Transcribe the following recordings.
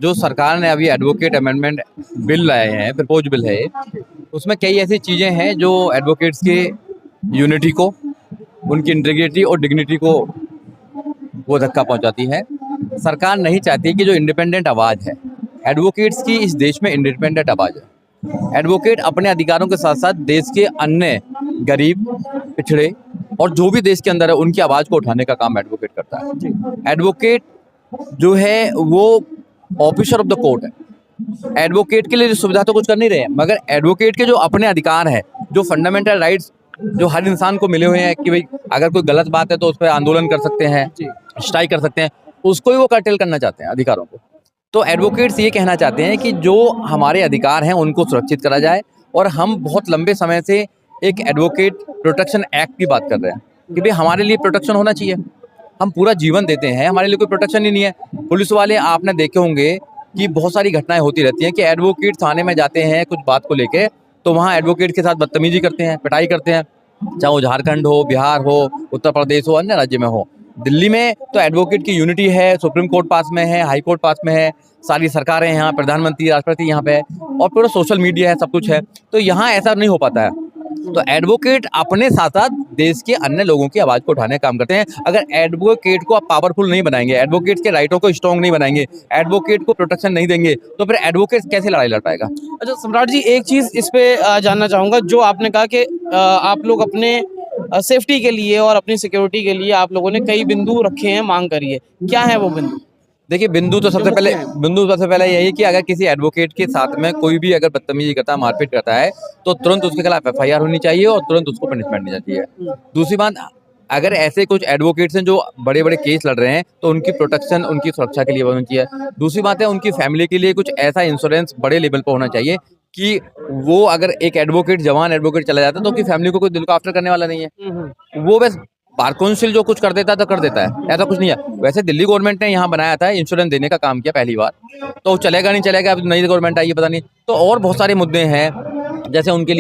जो सरकार ने अभी एडवोकेट अमेंडमेंट बिल लाए हैं, प्रपोज बिल है, उसमें कई ऐसी चीज़ें हैं जो एडवोकेट्स के यूनिटी को, उनकी इंटीग्रिटी और डिग्निटी को वो धक्का पहुंचाती है। सरकार नहीं चाहती कि जो इंडिपेंडेंट आवाज़ है, एडवोकेट्स की इस देश में इंडिपेंडेंट आवाज़ है। एडवोकेट अपने अधिकारों के साथ साथ देश के अन्य गरीब, पिछड़े और जो भी देश के अंदर है उनकी आवाज़ को उठाने का काम एडवोकेट करता है। एडवोकेट जो है वो ऑफिसर ऑफ द कोर्ट है। एडवोकेट के लिए जो सुविधा तो कुछ कर नहीं रहे हैं, मगर एडवोकेट के जो अपने अधिकार हैं, जो फंडामेंटल राइट्स जो हर इंसान को मिले हुए हैं कि भाई अगर कोई गलत बात है तो उस पर आंदोलन कर सकते हैं, स्ट्राइक कर सकते हैं, उसको ही वो कर्टेल करना चाहते हैं अधिकारों को। तो एडवोकेट्स ये कहना चाहते हैं कि जो हमारे अधिकार हैं उनको सुरक्षित करा जाए। और हम बहुत लंबे समय से एक एडवोकेट प्रोटेक्शन एक्ट की बात कर रहे हैं कि भाई हमारे लिए प्रोटेक्शन होना चाहिए। हम पूरा जीवन देते हैं, हमारे लिए कोई प्रोटेक्शन ही नहीं है। पुलिस वाले आपने देखे होंगे कि बहुत सारी घटनाएं होती रहती हैं कि एडवोकेट थाने में जाते हैं कुछ बात को लेके, तो वहाँ एडवोकेट के साथ बदतमीजी करते हैं, पिटाई करते हैं, चाहे वो झारखंड हो, बिहार हो, उत्तर प्रदेश हो, अन्य राज्य में हो। दिल्ली में तो एडवोकेट की यूनिटी है, सुप्रीम कोर्ट पास में है, हाई कोर्ट पास में है, सारी सरकारें यहाँ, प्रधानमंत्री, राष्ट्रपति यहाँ पे है और पूरा सोशल मीडिया है, सब कुछ है। तो यहाँ ऐसा नहीं हो पाता है। तो एडवोकेट अपने साथ साथ देश के अन्य लोगों की आवाज़ को उठाने का काम करते हैं। अगर एडवोकेट को आप पावरफुल नहीं बनाएंगे, एडवोकेट के राइटों को स्ट्रॉन्ग नहीं बनाएंगे, एडवोकेट को प्रोटेक्शन नहीं देंगे, तो फिर एडवोकेट कैसे लड़ाई लड़ पाएगा। अच्छा सम्राट जी, एक चीज इस पे जानना चाहूंगा। जो आपने कहा कि आप लोग अपने सेफ्टी के लिए और अपनी सिक्योरिटी के लिए आप लोगों ने कई बिंदु रखे हैं, मांग करी है, क्या है वो बिंदु? देखिए, बिंदु सबसे पहले यही है कि अगर किसी एडवोकेट के साथ में कोई भी अगर बदतमीजी करता है, मारपीट करता है, तो तुरंत उसके खिलाफ FIR होनी चाहिए और तुरंत उसको पनिशमेंट मिलनी चाहिए। दूसरी बात, अगर ऐसे कुछ एडवोकेट्स हैं जो बड़े बड़े केस लड़ रहे हैं तो उनकी प्रोटेक्शन, उनकी सुरक्षा के लिए होनी चाहिए। दूसरी बात है, उनकी फैमिली के लिए कुछ ऐसा इंश्योरेंस बड़े लेवल पर होना चाहिए कि वो अगर एक एडवोकेट, जवान एडवोकेट चला जाता है तो उसकी फैमिली को कोई दिल को आफ्टर करने वाला नहीं है। वो बस बार काउंसिल जो कुछ कर देता है तो कर देता है, ऐसा कुछ नहीं है। वैसे दिल्ली गवर्नमेंट ने यहाँ बनाया था, इंश्योरेंस देने का काम किया पहली बार, तो चलेगा नहीं चलेगा, अब नई गवर्नमेंट आई है पता नहीं। तो और बहुत सारे मुद्दे हैं, जैसे उनके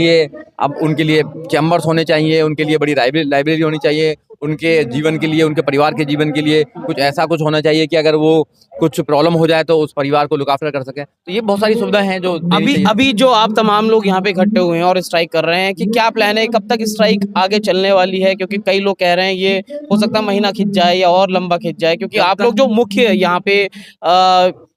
लिए चैम्बर्स होने चाहिए, उनके लिए बड़ी लाइब्रेरी होनी चाहिए, उनके जीवन के लिए, उनके परिवार के जीवन के लिए कुछ ऐसा कुछ होना चाहिए कि अगर वो कुछ प्रॉब्लम हो जाए तो उस परिवार को लुक आफ्टर कर सके। तो ये बहुत सारी सुविधाएं हैं जो अभी जो आप तमाम लोग यहाँ पे इकट्ठे हुए हैं और स्ट्राइक कर रहे हैं, कि क्या प्लान है, कब तक स्ट्राइक आगे चलने वाली है? क्योंकि कई लोग कह रहे हैं ये हो सकता है महीना खिंच जाए या और लंबा खिंच जाए, क्योंकि आप लोग जो मुख्य यहाँ पे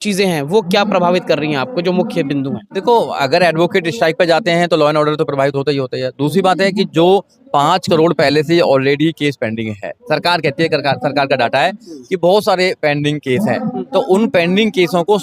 चीजें हैं वो क्या प्रभावित कर रही हैं आपको, जो मुख्य बिंदु हैं? देखो, अगर एडवोकेट स्ट्राइक पर जाते हैं तो लॉ एंड ऑर्डर तो प्रभावित होता ही होता है। दूसरी बात है कि जो 5 करोड़ पहले से ऑलरेडी केस पेंडिंग है, सरकार कहती है, सरकार का डाटा है कि बहुत सारे पेंडिंग केस हैं, तो उन पेंडिंग केसों को